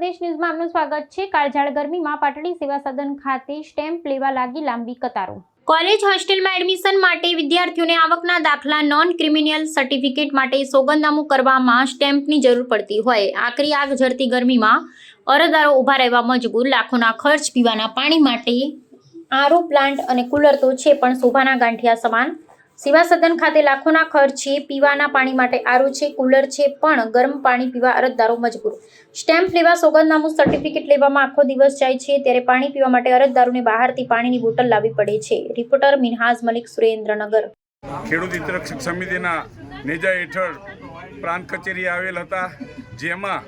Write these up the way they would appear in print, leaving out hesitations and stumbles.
સંદેશ ન્યૂઝમાં આપનું સ્વાગત છે। કાળઝાળ ગરમીમાં પાટડી સેવા સદન ખાતે સ્ટેમ્પ લેવા લાગી લાંબી કતારો। કોલેજ હોસ્ટેલમાં એડમિશન માટે વિદ્યાર્થીઓને આવકના દાખલા, નોન ક્રિમિનલ સર્ટિફિકેટ માટે સોગંદનામું કરવામાં સ્ટેમ્પની જરૂર પડતી હોય આકરી આગ ઝરતી ગરમીમાં અરજદારો ઊભા રહેવા મજબૂર। લાખોના ખર્ચ પીવાના પાણી માટે આરઓ પ્લાન્ટ અને કુલર તો છે પણ શોભાના ગાંઠિયા સમાન। સેવા સદન ખાતે લાખોના ખર્ચે પીવાના પાણી માટે આરઓ છે, કુલર છે, પણ ગરમ પાણી પીવા અરજદારો મજબૂર। સ્ટેમ્પ લેવા સોગંદનામું સર્ટિફિકેટ લેવામાં આખો દિવસ જાય છે, ત્યારે પાણી પીવા માટે અરજદારોને બહારથી પાણીની બોટલ લાવવી પડે છે। રિપોર્ટર મિનહાજ મલિક, સુરેન્દ્રનગર। ખેડૂત હિત રક્ષક સમિતિના નેજા હેઠળ પ્રાંત કચેરી આવેલ હતા, જેમાં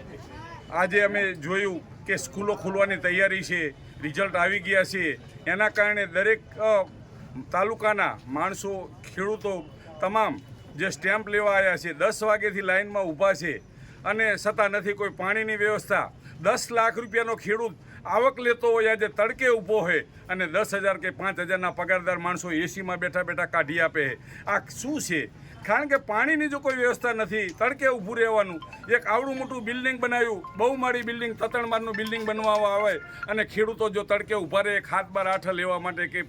આજે અમે જોયું કે સ્કૂલો ખુલવાની તૈયારી છે, રિઝલ્ટ આવી ગયા છે। એના કારણે દરેક તાલુકાના માણસો, ખેડૂતો તમામ જે સ્ટેમ્પ લેવા આવ્યા છે 10 વાગ્યાથી લાઇનમાં ઊભા છે અને છતાં નથી કોઈ પાણીની વ્યવસ્થા। 10 લાખ રૂપિયાનો ખેડૂત આવક લેતો હોય, આજે તડકે ઊભો હોય અને 10,000 કે 5,000ના પગારદાર માણસો એસીમાં બેઠા બેઠા કાઢી આપે। આ શું છે? કારણ કે પાણીની જો કોઈ વ્યવસ્થા નથી, તડકે ઊભું રહેવાનું। એક આવડું મોટું બિલ્ડિંગ બનાવ્યું, બહુમાળી બિલ્ડિંગ, 3 માળનું બિલ્ડિંગ બનવામાં આવે અને ખેડૂતો જો તડકે ઊભા રહે હાથ બાર આઠ લેવા માટે કે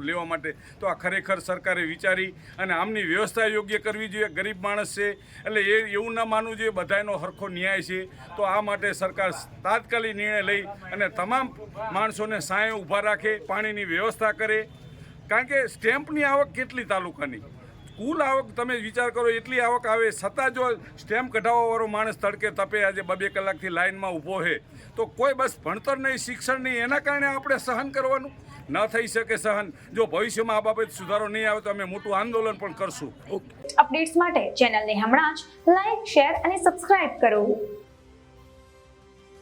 લેવા માટે, તો આ ખરેખર સરકારે વિચારી અને આમની વ્યવસ્થા યોગ્ય કરવી જોઈએ। ગરીબ માણસ છે એટલે એવું ના માનવું જોઈએ બધાનો સરખો ન્યાય છે। તો આ માટે સરકાર તાત્કાલિક નિર્ણય લઈ અને તમામ માણસોને સાંયે ઊભા રાખે, પાણીની વ્યવસ્થા કરે। કારણ કે સ્ટેમ્પની આવક કેટલી તાલુકાની, કુલ આવક તમે વિચાર કરો, એટલી આવક આવે છતાં જો સ્ટેમ્પ કઢાવવાવાળો માણસ તડકે તપે આજે 2-2 કલાકથી લાઇનમાં ઊભો છે, તો કોઈ બસ ભણતર નહીં, શિક્ષણ નહીં, એના કારણે આપણે સહન કરવાનું ન થઈ શકે સહન। જો ભવિષ્યમાં આ બાબત સુધારો નહીં આવે તો અમે મોટું આંદોલન પણ કરશું। અપડેટ્સ માટે ચેનલને હમણાં જ લાઈક, શેર અને સબસ્ક્રાઇબ કરો।